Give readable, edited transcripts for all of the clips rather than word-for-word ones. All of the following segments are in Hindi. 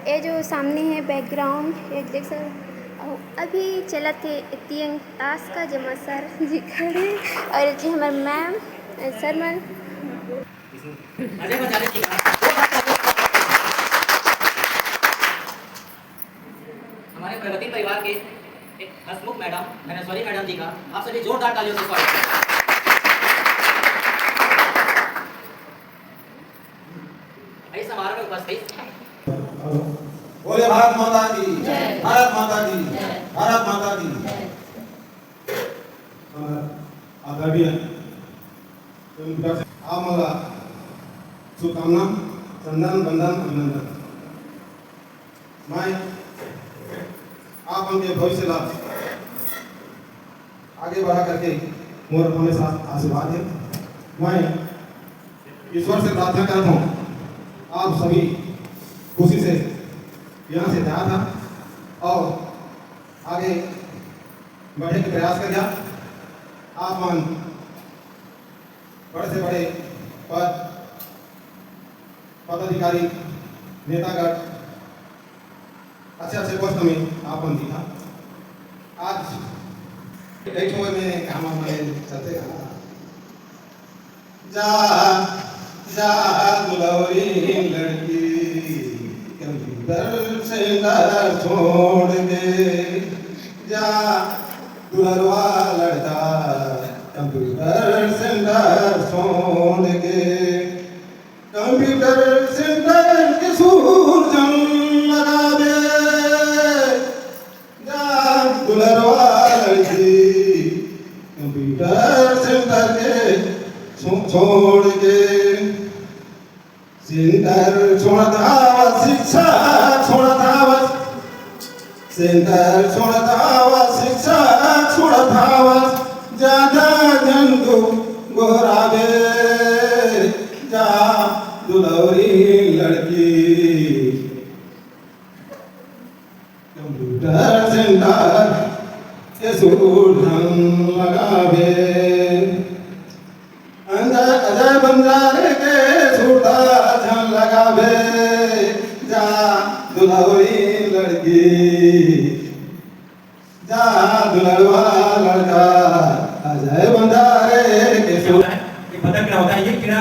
ये जो सामने है बैकग्राउंड एक देख सकते अभी चला थे इतनी ताश का जमा सर जी खड़े और जी हमारे मैम सर मैम हमारे प्रगति परिवार के एक हसमुख मैडम धनेश्वरी मैडम जी का आप सभी जोरदार तालियों से स्वागत करें। इस समारोह में उपस्थित बोले भारत माता की भारत माता की भारत माता की आदरणीय आम्हाला शुभकामना चंदन बंधन अभिनंदन। मैं आप उनके भविष्य लाभ आगे बढ़ा करके मोर हमेशा आशीर्वाद है। मैं ईश्वर से प्रार्थना करता हूँ आप सभी खुशी से यहाँ से जाया था और आगे बढ़ने के प्रयास करिए। आप मन बड़े से बड़े पदाधिकारी नेतागण अच्छे पोस्ट में आप मन दिखा। आज एक समय में काम में चलते जा जा दुलौरी लड़की कंप्यूटर सेंटर छोड़ दे जा दुलरवा लड़का कंप्यूटर सेंटर छोड़ के कंप्यूटर सेंटर के सूर जम लगा दे जा दुलरवा लड़की कंप्यूटर सेंटर के छोड़ के सेंटर छोड़ता शिक्षा छोड़ता सेंटर छोड़ता शिक्षा छोड़ता ज्यादा जन को गोरावे जा दुलौरी लड़की कंप्यूटर सेंटर के सूर लगावे अजय बंजारे के सूटा झन लगावे जा दुलौरी लड़की जा दुलरवा लड़का अजय बंजारे के सूटा। ये पता क्या होता है? ये कीड़ा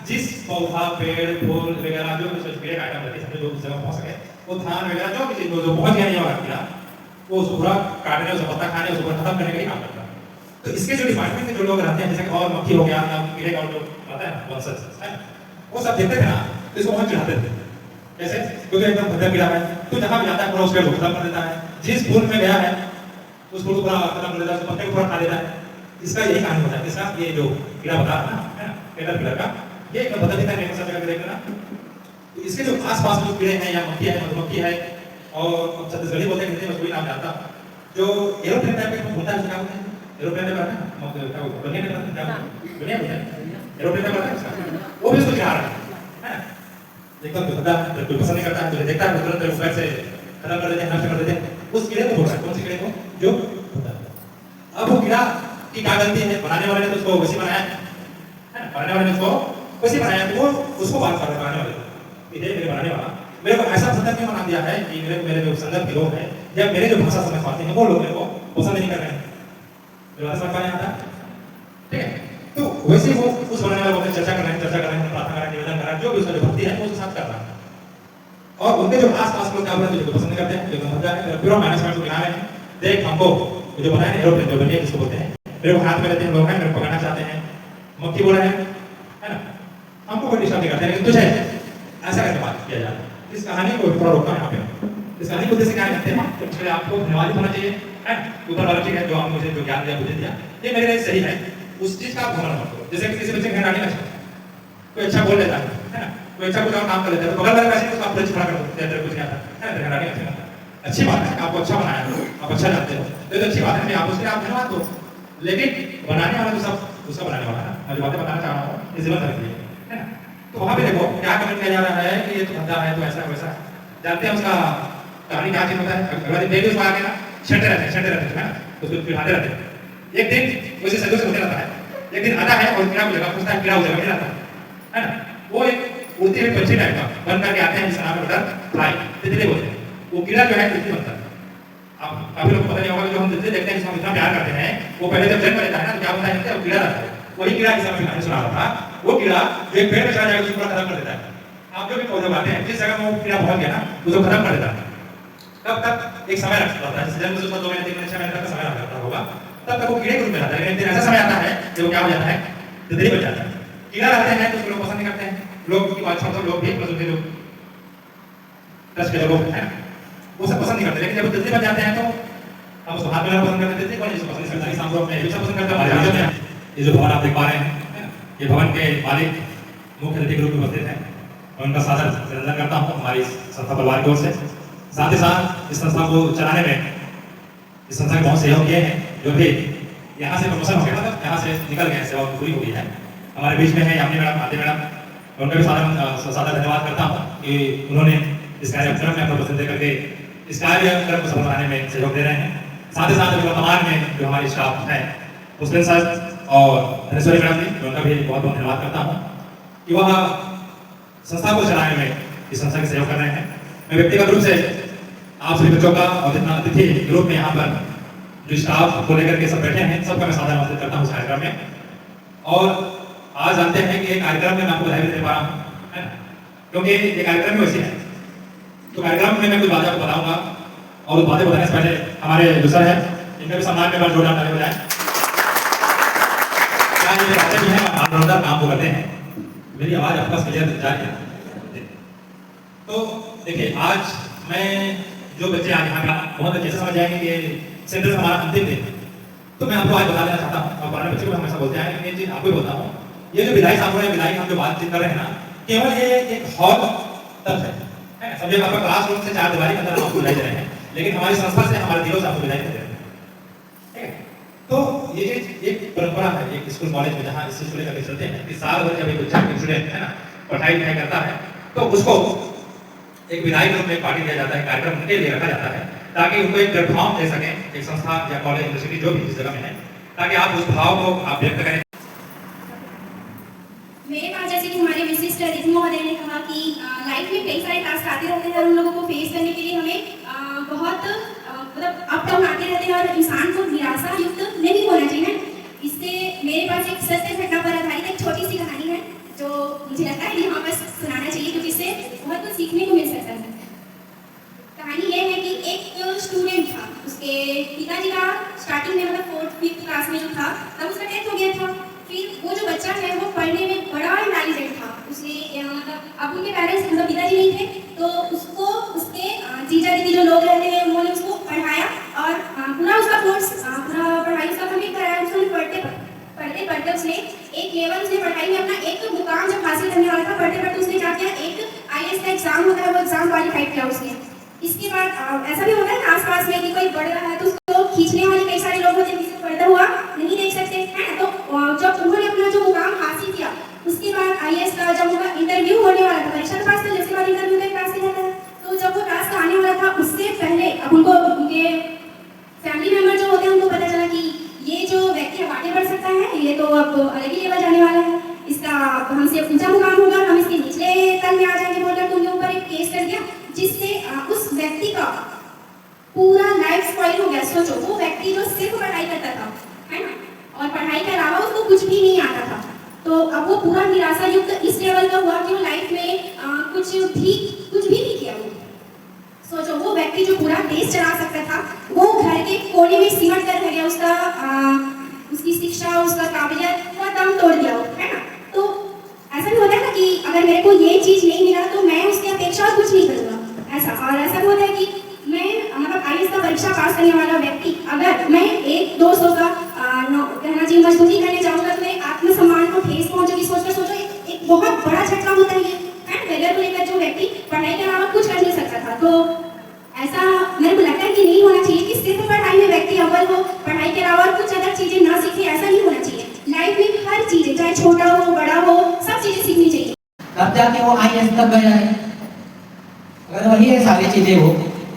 जिस पौधा पेड़ फूल वगैरह जो कुछ पेड़ आइटम रहते हैं जो उस जगह पहुंच सके वो धान वगैरह जो भी जो पहुंच गया ये वाला कीड़ा वो उसको पूरा काटने उसको पत्ता खाने उसको खत्म करने का ही काम करता है। तो इसके जो डिपार्टमेंट में जो लोग रहते हैं जैसे और मक्खी हो गया या कीड़े का जो आता है वंशज है वो सब देखते थे ना तो इसको बहुत चिढ़ाते थे कैसे क्योंकि एकदम भद्दा कीड़ा है तो जहाँ भी जाता है पूरा उसको खत्म कर देता है। जिस फूल में गया है उस फूल को पूरा खत्म कर देता है, पत्ते को पूरा खा लेता है। इसका यही कहानी होता है। इसका ये जो कीड़ा बता रहा है ना कैटरपिलर का ये एकदम बदल देता है सब जगह देखना। तो इसके जो आस-पास जो कीड़े हैं या मक्खी है मधुमक्खी है और छत्तीसगढ़ी बोलते हैं कोई नाम जानता जो एरोप्लेन टाइप का होता है उसका बोलते हैं एरोप्लेन में क्या बोलते हैं दुनिया में एरोप्लेन में बोलते हैं वो भी उसको चिढ़ा रहा है एकदम भद्दा बिल्कुल पसंद नहीं करता है। तो देखता है तुरंत ऊपर से खत्म कर देते हैं नष्ट कर देते हैं उस कीड़े को बोल रहा है। कौन से कीड़े को जो अब वो कीड़ा की क्या गलती है? बनाने वाले ने तो उसको वैसे बनाया है ना बनाने वाले ने उसको वैसे बनाया तो वो उसको बात कर रहा है बनाने वाले इधर मेरे बनाने वाला मेरे को ऐसा पसंद क्यों बना दिया है कि मेरे जो संदर्भ के लोग हैं या मेरे जो भाषा समझ पाते हैं वो लोग मेरे को पसंद नहीं कर रहे हैं मेरे भाषा समझ पाने आता ठीक है। तो वैसे वो उस बनाने वाले को चर्चा कर रहे हैं प्रार्थना कर रहे हैं निवेदन कर रहे हैं जो भी उसका जो भक्ति है वो उसके साथ कर रहा है। और उनके जो आस-पास लोग क्या बोलते हैं जो पसंद नहीं करते हैं जो भद्दा है पूरा मैनेजमेंट को गिना रहे हैं देख हमको जो बनाया है एरोप्लेन जो बनिए जिसको बोलते हैं मेरे को हाथ में लेते हैं लोग हैं मेरे को पकड़ना चाहते हैं मक्खी बोल रहे हैं है ना हमको कोई डिस्टर्ब नहीं करते लेकिन तुझे ऐसा करके बात किया जाता है। इस कहानी को थोड़ा रोकना है यहाँ पे। इस कहानी को उद्देश्य क्या करते हैं तो इसलिए आपको धन्यवाद होना चाहिए है ऊपर वाला ठीक है जो आप मुझे जो ज्ञान दिया मुझे दिया ये मेरे लिए सही है उस चीज का आप घमंड मत करो। जैसे किसी बच्चे घर आने अच्छा कोई अच्छा बोल लेता है ना कोई अच्छा कुछ और काम कर लेता है तो बगल वाले पैसे उसको आप पुलिस खड़ा कर दो तेरे कुछ नहीं आता है ना घर आने अच्छा अच्छी बात है आपको अच्छा बनाया आप अच्छा जानते हो तो अच्छी बात है आप उसके आप धन्यवाद दो लेकिन बनाने वाला तो सब उसका बनाने वाला है मैं जो बातें बताना चाह रहा हूँ ये जीवन रखिए है ना। तो वहाँ पे देखो क्या कमेंट किया जा रहा है कि ये तो धंधा है तो ऐसा वैसा जानते हैं उसका कहानी क्या चीज होता है। अगला दिन डेली उसको आके ना छंटे रहते हैं उसको पिलाते रहते हैं। एक दिन वैसे सदियों से होते रहता है एक दिन आता है और कीड़ा को जगह पूछता है कीड़ा उस जगह नहीं रहता है ना वो एक उड़ते हुए पंछी टाइप का बन करके आते हैं, जिसका नाम है बटरफ्लाई, तितली बोलते हैं। वो कीड़ा जो है तितली बनता है। अब काफी लोगों को पता नहीं होगा कि जो हम तितली देखते हैं, जिसको हम इतना प्यार करते हैं, वो पहले जब जन्म लेता है ना तो क्या होता है, वो कीड़ा रहता है। वही कीड़ा जिसका मैं कहानी सुना रहा था, वो कीड़ा जो एक पेड़ में चला जाएगा उसको पूरा खत्म कर देता है। आप जो भी पौधे उगाते हैं, जिस जगह में वो कीड़ा पहुंच गया ना उसको खत्म कर देता है। तब तक एक समय लगता है, जैसे जन्म से उसका 2 महीने 3 महीने 6 महीने तक का समय लगता होगा, तब तक वो कीड़े के रूप में रहता है। लेकिन फिर ऐसा समय आता है कि वो क्या हो जाता है, तितली बन जाता है। कीड़ा रहते हैं तो उसको लोग पसंद नहीं करते हैं, लोग की बात छोड़ लोग भी प्लस उनके लोग दस के लोग हैं वो सब पसंद नहीं करते। लेकिन जब तितली बन जाते हैं तो आप उसको हाथ में पसंद करते हैं, तितली कौन जिसको पसंद नहीं करता, शाम को अपने पसंद करता है। ये जो भवन आप देख पा रहे हैं, ये भवन के मालिक मुख्य अतिथि के रूप में उपस्थित हैं। मैं उनका सादर अभिनंदन करता हूँ हमारी संस्था परिवार की ओर से। साथ ही साथ इस संस्था को चलाने में इस संस्था के बहुत सहयोग किए हैं। जो भी यहाँ से प्रमोशन हो गया, मतलब यहाँ से निकल गए, सेवा पूरी हो गई है, हमारे बीच में है यामिनी मैडम, आदि मैडम, उनका भी सादर धन्यवाद करता हूँ कि उन्होंने इस कार्यक्रम में अपना पसंद करके इस कार्यक्रम को सफल बनाने में सहयोग दे रहे हैं। साथ ही साथ वर्तमान में जो हमारे स्टाफ है, पुष्पेंद्र सर और धनेश्वरी मैडम जी, उनका भी बहुत बहुत धन्यवाद करता हूँ कि वह संस्था को चलाने में इस संस्था के सहयोग कर रहे हैं। मैं व्यक्तिगत रूप से आप सभी बच्चों का और जितना अतिथि के रूप में यहाँ पर जो स्टाफ को लेकर के सब बैठे हैं, सबका मैं सादर नमस्ते करता हूँ इस कार्यक्रम में। और आज जानते हैं कि एक कार्यक्रम में मैं आपको बधाई दे पा रहा हूँ, है ना, क्योंकि ये कार्यक्रम में वैसे है। तो कार्यक्रम में मैं कुछ बातें आपको बताऊंगा और उस बातें बताने से पहले हमारे जो सर है, इनका भी सम्मान में बार जोरदार ताली बजाएं। क्या ये बातें भी हैं, आप जोरदार काम को करते हैं। मेरी आवाज आपका क्लियर जा रही है? तो देखिए, आज मैं जो बच्चे आज यहाँ पे बहुत अच्छे से समझ जाएंगे कि सेंटर हमारा अंतिम दिन, तो मैं आपको आज बता देना चाहता हूँ और पुराने बच्चों को हमेशा बोलते हैं, लेकिन ये चीज आपको भी बोलता हूँ, ये जो विदाई सामने है, विदाई हम जो बातचीत कर रहे हैं ना, केवल ये एक हॉल तक है ना, समझिए आपका क्लासरूम से 4 दीवारी के अंदर आपको विदाई दे रहे हैं, लेकिन हमारी संस्था से, हमारे दिलों से आपको विदाई दे रहे हैं, ठीक है। तो ये एक परंपरा है एक स्कूल कॉलेज में, जहाँ इस चीज को लेकर चलते हैं कि साल भर जब एक बच्चा स्टूडेंट है ना पढ़ाई लिखाई करता है, तो उसको एक विदाई रूप में पार्टी दिया जाता है, कार्यक्रम उनके लिए रखा जाता है, ताकि उनको एक प्लेटफॉर्म दे सकें, एक संस्था या कॉलेज यूनिवर्सिटी जो भी जिस जगह में है, ताकि आप उस भाव को आप व्यक्त करें। मेरे पास जैसे कि हमारे विशिष्ट अतिथि महोदय ने कहा कि लाइफ में कई सारे टास्क आते रहते हैं और उन लोगों को फेस करने के लिए हमें बहुत मतलब अप डाउन आते रहते हैं और इंसान को निराशा युक्त नहीं होना चाहिए। इससे मेरे पास एक सत्य घटना पर आधारित एक छोटी सी कहानी है जो मुझे लगता है यहाँ पर सुनाना चाहिए, क्योंकि इससे बहुत कुछ सीखने को मिल सकता है। कहानी ये है कि एक स्टूडेंट था, उसके पिताजी का स्टार्टिंग में मतलब 4th-5th क्लास में जो था तब उसका डेथ हो गया था। फिर वो जो बच्चा है वो पढ़ने में बड़ा इंटेलिजेंट था, उसने मतलब अब उनके पेरेंट्स मतलब पिताजी नहीं थे, तो उसको उसके जीजा दीदी जो लोग रहते हैं उन्होंने उसको पढ़ाया और पूरा उसका कोर्स पूरा पढ़ाई उसका कंप्लीट कराया। उसने पढ़ते उसने एक लेवल उसने पढ़ाई में अपना एक मुकाम जब हासिल करने वाला था, पढ़ते पढ़ते उसने क्या किया, एक IAS का एग्जाम होता है वो एग्जाम क्वालिफाइड किया उसने। इसके बाद ऐसा भी होता है ना आसपास में कि कोई बढ़ रहा है तो उसको खींचने वाले कई सारे लोग होते हैं जिसे पढ़ता हुआ नहीं देख सकते हैं। तो जब उन्होंने अपना जो मुकाम हासिल किया उसके बाद IAS का जब उनका इंटरव्यू होने वाला था, परीक्षा तो पास कर, उसके बाद इंटरव्यू का एक टास्क रहता है, तो जब वो टास्क आने वाला था उससे पहले अब उनको उनके फैमिली मेम्बर जो होते हैं उनको पता चला कि ये जो व्यक्ति अब आगे बढ़ सकता है, ये तो अब अलग ही लेवल जाने वाला है, इसका हमसे ऊंचा मुकाम होगा, हम इसके निचले तल में आ जाएंगे बोलकर उनके ऊपर एक केस कर दिया, जिससे उस व्यक्ति का पूरा लाइफ स्पॉइल हो गया। सोचो, वो व्यक्ति जो सिर्फ पढ़ाई करता था, है ना, और पढ़ाई के अलावा उसको कुछ भी नहीं आता था, तो अब वो पूरा निराशा युक्त इस लेवल का हुआ कि वो लाइफ में कुछ भी नहीं किया। वो सोचो, वो व्यक्ति जो पूरा देश चला सकता था वो घर के कोने में सिमट कर रह गया, उसकी शिक्षा, उसका काबिलियत पूरा दम तोड़ दिया, है ना। तो ऐसा भी होता है ना कि अगर मेरे को ये चीज़ नहीं मिला तो मैं उसकी अपेक्षा और कुछ नहीं करूँगा, ऐसा। और ऐसा भी होता है कि मैं मतलब IAS का परीक्षा पास करने वाला व्यक्ति अगर मैं 1-200 का कहना चाहिए मजदूरी करने जाऊँगा तो मेरे आत्मसम्मान को ठेस पहुँचेगी। सोचो एक बहुत बड़ा झटका होता है ये, है करियर को लेकर जो व्यक्ति पढ़ाई के अलावा कुछ कर नहीं सकता था। तो ऐसा मेरे को लगता है कि नहीं होना चाहिए कि सिर्फ पढ़ाई में व्यक्ति अव्वल हो, पढ़ाई के अलावा कुछ अदर चीज़ें ना सीखे, ऐसा नहीं होना चाहिए। लाइफ में हर चीज़ें, चाहे छोटा हो बड़ा हो, सब चीज़ें सीखनी चाहिए। तब जाके वो IAS तक गया है। अगर वही है सारी चीजें वो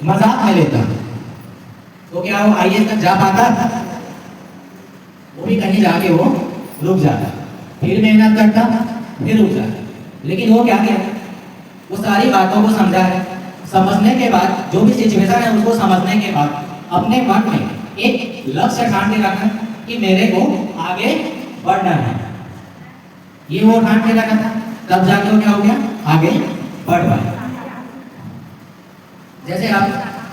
मजाक में लेता तो क्या वो IAS तक जा पाता? वो भी कहीं जाके वो रुक जाता, फिर मेहनत करता, फिर रुक जाता। लेकिन वो क्या किया, वो सारी बातों को समझा है। समझने के बाद जो भी सिचुएशन है उसको समझने के बाद अपने मन में एक लक्ष्य ठान के रखा कि मेरे को आगे बढ़ना है। ये वो ठान के रखा था, तब जाके वो क्या हो गया, आगे बढ़ पाए। जैसे आप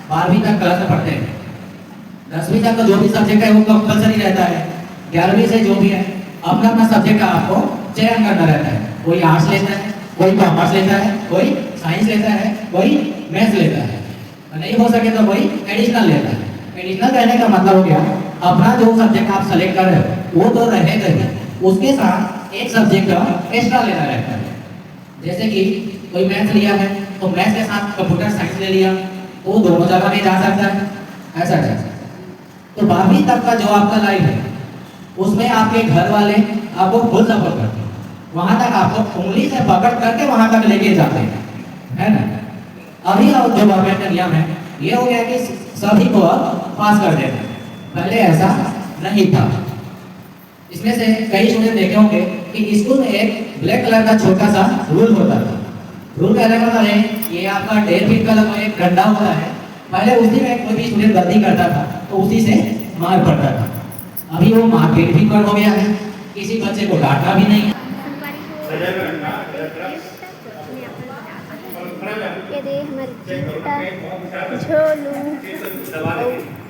12वीं तक क्लास में पढ़ते हैं, 10वीं तक का जो भी सब्जेक्ट है वो कंपलसरी रहता है। 11वीं से जो भी है अपना अपना सब्जेक्ट का आपको चयन करना रहता है। कोई आर्ट्स लेता है, कोई कॉमर्स लेता है, कोई साइंस लेता है, कोई मैथ्स लेता है, नहीं हो सके तो कोई एडिशनल लेता है। एडिशनल कहने का मतलब हो गया अपना जो सब्जेक्ट आप सेलेक्ट कर रहे हो वो तो रहेगा ही, उसके साथ एक सब्जेक्ट एक्स्ट्रा लेना रहता है। जैसे कि कोई मैथ्स लिया है तो मैथ्स के साथ कंप्यूटर साइंस ले लिया, वो दोनों जगह में जा सकता है, ऐसा है। तो 12वीं तक का जो आपका लाइफ है उसमें आपके घर वाले आपको फुल सपोर्ट करते हैं, वहां तक आपको उंगली से पकड़ करके वहां तक लेके जाते हैं, है ना। अभी जो गवर्नमेंट का नियम है ये हो गया कि सभी को अब पास कर देते हैं, पहले ऐसा नहीं था। इसमें से कई स्टूडेंट देखे होंगे कि स्कूल में एक ब्लैक कलर का छोटा सा रूल होता था। रूल कहने का मतलब है ये आपका 1.5 फीट का एक डंडा होता है, पहले उसी में कोई भी स्टूडेंट गलती करता था तो उसी से मार पड़ता था। अभी वो मारपीट भी बंद हो गया है, किसी बच्चे को डांटना भी नहीं है। ये दे हमारे झोलू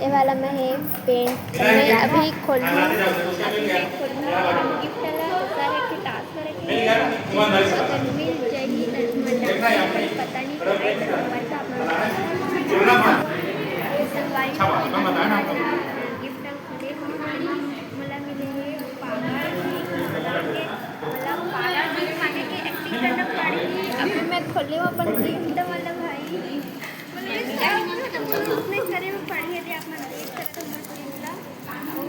ये वाला मैं है पेंट मैं अभी खोल गिफ्ट मिल जाएगी पता नहीं गिफ्ट खुले मला मिले पागल दिखाने की एक्टिंग करना पड़ेगी। अभी मैं खोले हुआ अपन गिफ्ट वाला भाई उसने करे में पढ़ी है आप मन देख सकते हो।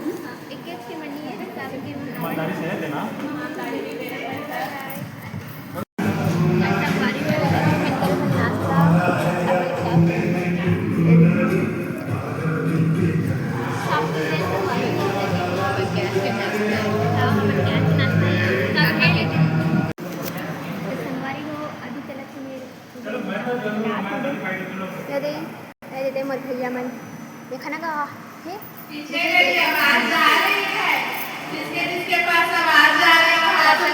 एक एक की मनी है सारे के ईमानदारी से देना मत भैया मन देखा ना का है जिसके पास आवाज आ रही है, जिसके पास आवाज आ रही है